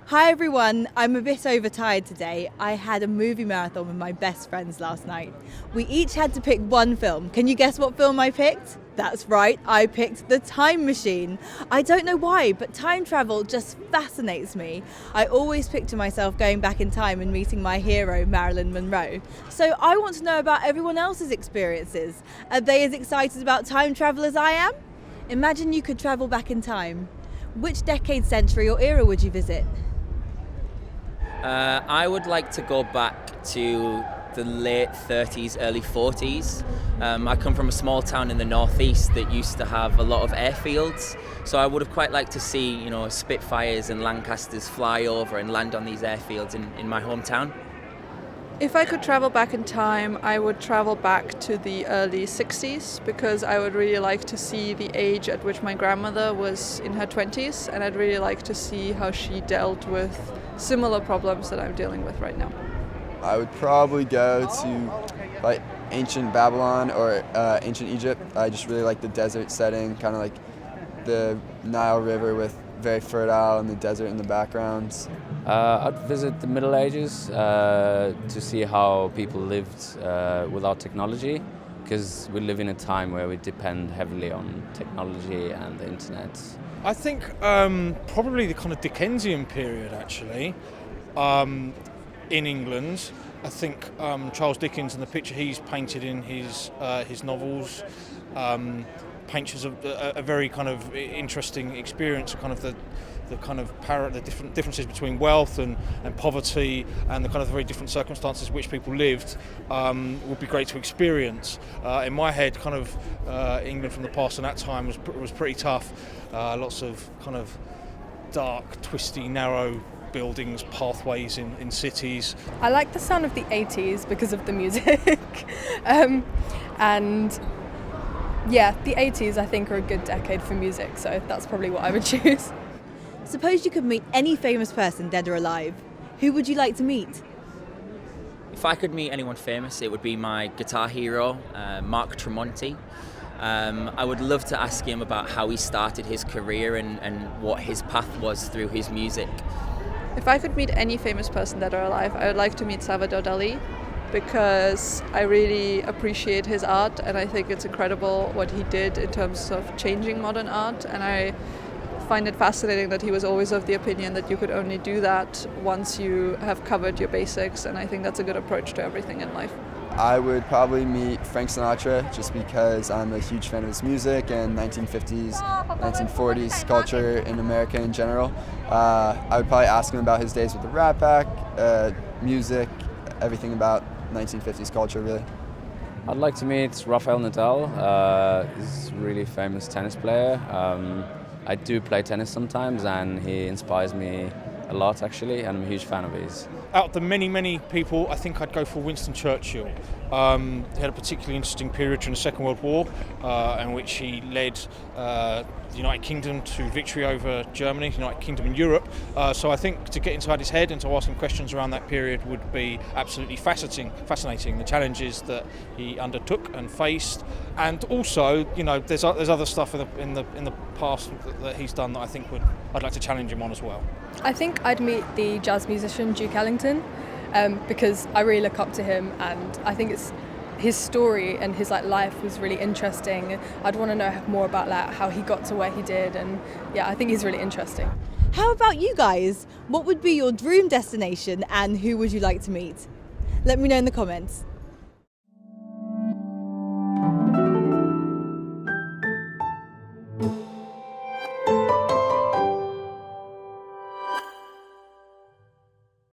Hi everyone, I'm a bit overtired today. I had a movie marathon with my best friends last night. We each had to pick one film. Can you guess what film I picked? That's right, I picked The Time Machine. I don't know why, but time travel just fascinates me. I always picture myself going back in time and meeting my hero, Marilyn Monroe. So I want to know about everyone else's experiences. Are they as excited about time travel as I am? Imagine you could travel back in time. Which decade, century or era would you visit? I would like to go back to the late 30s, early 40s. I come from a small town in the northeast that used to have a lot of airfields, so I would have quite liked to see, Spitfires and Lancasters fly over and land on these airfields in my hometown. If I could travel back in time, I would travel back to the early 60s because I would really like to see the age at which my grandmother was in her 20s, and I'd really like to see how she dealt with similar problems that I'm dealing with right now. I would probably go to ancient Babylon or ancient Egypt. I just really like the desert setting, kind of like the Nile River with very fertile and the desert in the background. I'd visit the Middle Ages to see how people lived without technology, because we live in a time where we depend heavily on technology and the internet. I think probably the kind of Dickensian period, actually, in England. I think Charles Dickens and the picture he's painted in his novels paints as a very kind of interesting experience, kind of the different differences between wealth and poverty, and the kind of very different circumstances in which people lived would be great to experience. In my head, kind of England from the past and that time was pretty tough. Lots of kind of dark, twisty, narrow buildings, pathways in cities. I like the sound of the 80s because of the music. And yeah, the 80s I think are a good decade for music, so that's probably what I would choose. Suppose you could meet any famous person, dead or alive. Who would you like to meet? If I could meet anyone famous, it would be my guitar hero, Mark Tremonti. I would love to ask him about how he started his career and what his path was through his music. If I could meet any famous person dead or alive, I would like to meet Salvador Dali, because I really appreciate his art and I think it's incredible what he did in terms of changing modern art, and I find it fascinating that he was always of the opinion that you could only do that once you have covered your basics, and I think that's a good approach to everything in life. I would probably meet Frank Sinatra just because I'm a huge fan of his music and 1950s, 1940s culture in America in general. I would probably ask him about his days with the Rat Pack, music, everything about 1950s culture really. I'd like to meet Rafael Nadal. He's a really famous tennis player. I do play tennis sometimes and he inspires me a lot actually, and I'm a huge fan of his. Out of the many people, I think I'd go for Winston Churchill. He had a particularly interesting period during the Second World War in which he led the United Kingdom to victory over Germany, the United Kingdom and Europe. So I think to get inside his head and to ask him questions around that period would be absolutely fascinating. The challenges that he undertook and faced, and also, there's other stuff in the past that he's done that I think I'd like to challenge him on as well. I think I'd meet the jazz musician Duke Ellington because I really look up to him, and I think his story and his life was really interesting. I'd want to know more about how he got to where he did, and yeah, I think he's really interesting. How about you guys? What would be your dream destination and who would you like to meet? Let me know in the comments.